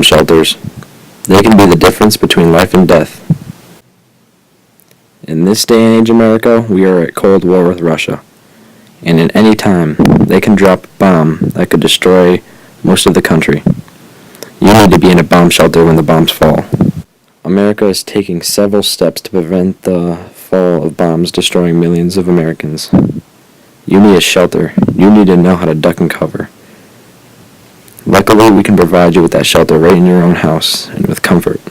bomb shelters. They can be the difference between life and death. In this day and age, America, we are at cold war with Russia. And at any time, they can drop a bomb that could destroy most of the country. You need to be in a bomb shelter when the bombs fall. America is taking several steps to prevent the fall of bombs destroying millions of Americans. You need a shelter. You need to know how to duck and cover. Luckily, we can provide you with that shelter right in your own house and with comfort.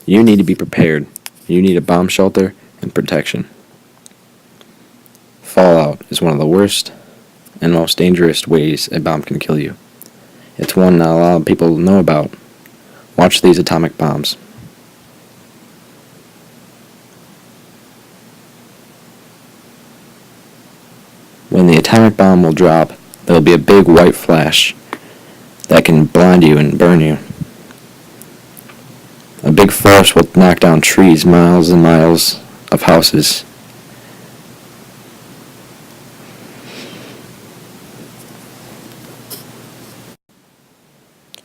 You need to be prepared. You need a bomb shelter and protection. Fallout is one of the worst and most dangerous ways a bomb can kill you. It's one not a lot of people know about. Watch these atomic bombs. When the atomic bomb will drop, there will be a big white flash that can blind you and burn you. A big force will knock down trees, miles and miles of houses.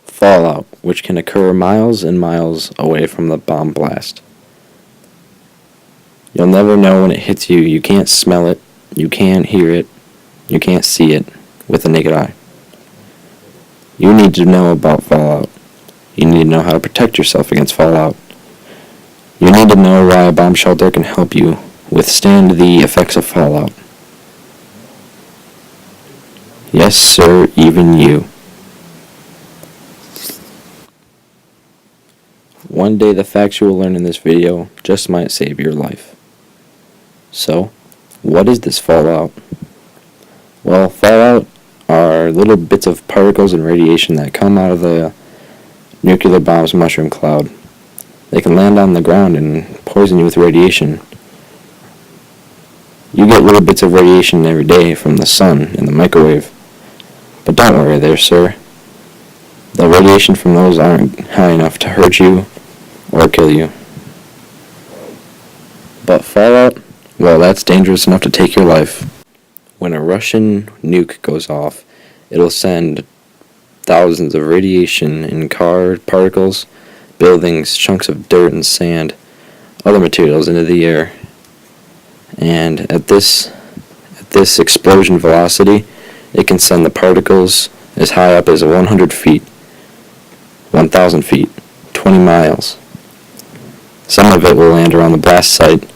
Fallout, which can occur miles and miles away from the bomb blast. You'll never know when it hits you. You can't smell it, you can't hear it, you can't see it with the naked eye. You need to know about fallout. You need to know how to protect yourself against fallout. You need to know why a bomb shelter can help you withstand the effects of fallout. Yes, sir, even you. One day the facts you will learn in this video just might save your life. So, what is this fallout? Well, fallout are little bits of particles and radiation that come out of the nuclear bomb's mushroom cloud. They can land on the ground and poison you with radiation. You get little bits of radiation every day from the sun and the microwave. But don't worry there, sir. The radiation from those aren't high enough to hurt you or kill you. But fallout, well, that's dangerous enough to take your life. When a Russian nuke goes off, it'll send thousands of radiation and car particles, buildings, chunks of dirt and sand, other materials into the air. And at this explosion velocity, it can send the particles as high up as 100 feet, 1,000 feet, 20 miles. Some of it will land around the blast site,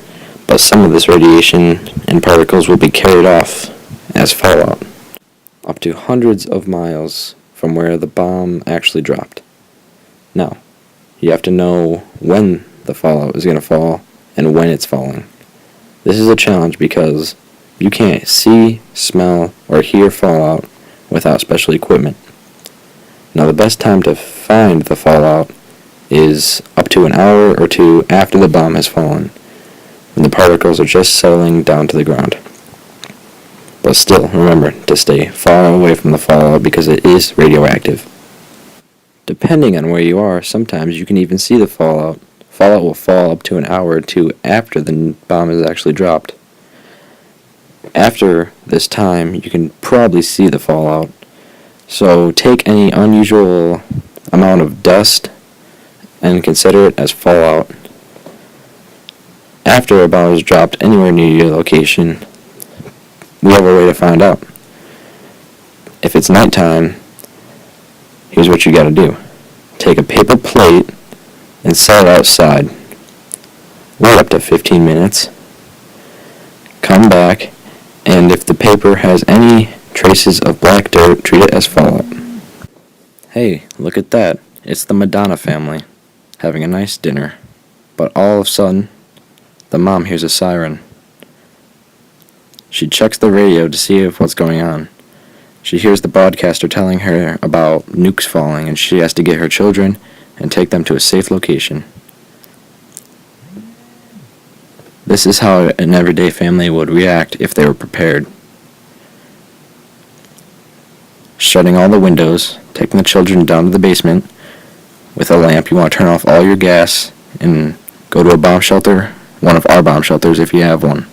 but some of this radiation and particles will be carried off as fallout, up to hundreds of miles from where the bomb actually dropped. Now, you have to know when the fallout is going to fall and when it's falling. This is a challenge because you can't see, smell, or hear fallout without special equipment. Now, the best time to find the fallout is up to an hour or two after the bomb has fallen, when the particles are just settling down to the ground. But still, remember to stay far away from the fallout because it is radioactive. Depending on where you are, sometimes you can even see the fallout. Fallout will fall up to an hour or two after the bomb is actually dropped. After this time, you can probably see the fallout. So take any unusual amount of dust and consider it as fallout. After a bomb is dropped anywhere near your location, we have a way to find out. If it's nighttime, here's what you gotta do. Take a paper plate and set it outside. Wait up to 15 minutes. Come back, and if the paper has any traces of black dirt, treat it as fallout. Hey, look at that. It's the Madonna family having a nice dinner. But all of a sudden, the mom hears a siren. She checks the radio to see what's going on. She hears the broadcaster telling her about nukes falling, and she has to get her children and take them to a safe location. This is how an everyday family would react if they were prepared. Shutting all the windows, taking the children down to the basement with a lamp. You want to turn off all your gas and go to a bomb shelter, one of our bomb shelters if you have one.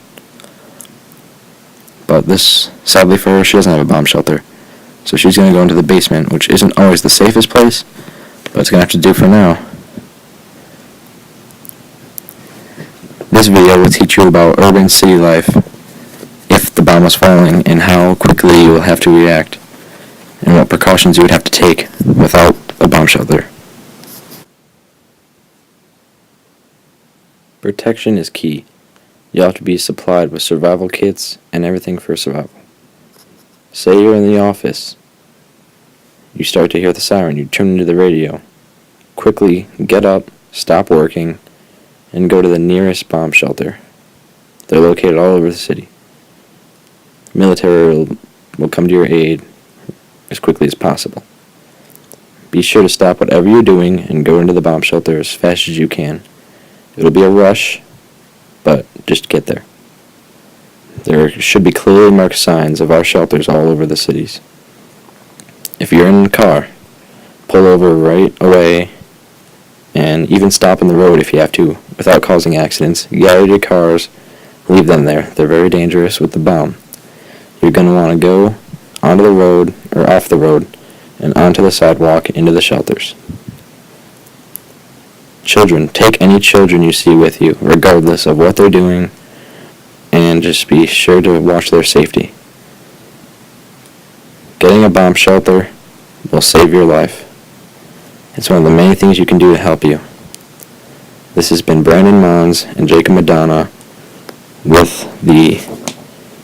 But this, sadly for her, she doesn't have a bomb shelter. So she's going to go into the basement, which isn't always the safest place, but it's going to have to do for now. This video will teach you about urban city life if the bomb was falling, and how quickly you will have to react, and what precautions you would have to take without a bomb shelter. Protection is key. You have to be supplied with survival kits and everything for survival. Say you're in the office. You start to hear the siren. You turn into the radio. Quickly get up, stop working, and go to the nearest bomb shelter. They're located all over the city. Military will come to your aid as quickly as possible. Be sure to stop whatever you're doing and go into the bomb shelter as fast as you can. It'll be a rush, but just get there. There should be clearly marked signs of our shelters all over the cities. If you're in a car, pull over right away and even stop in the road if you have to without causing accidents. Get out of your cars, leave them there. They're very dangerous with the bomb. You're going to want to go onto the road or off the road and onto the sidewalk into the shelters. Children, take any children you see with you, regardless of what they're doing, and just be sure to watch their safety. Getting a bomb shelter will save your life. It's one of the many things you can do to help you. This has been Brandon Mons and Jacob Madonna with the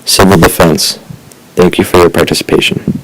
Civil Defense. Thank you for your participation.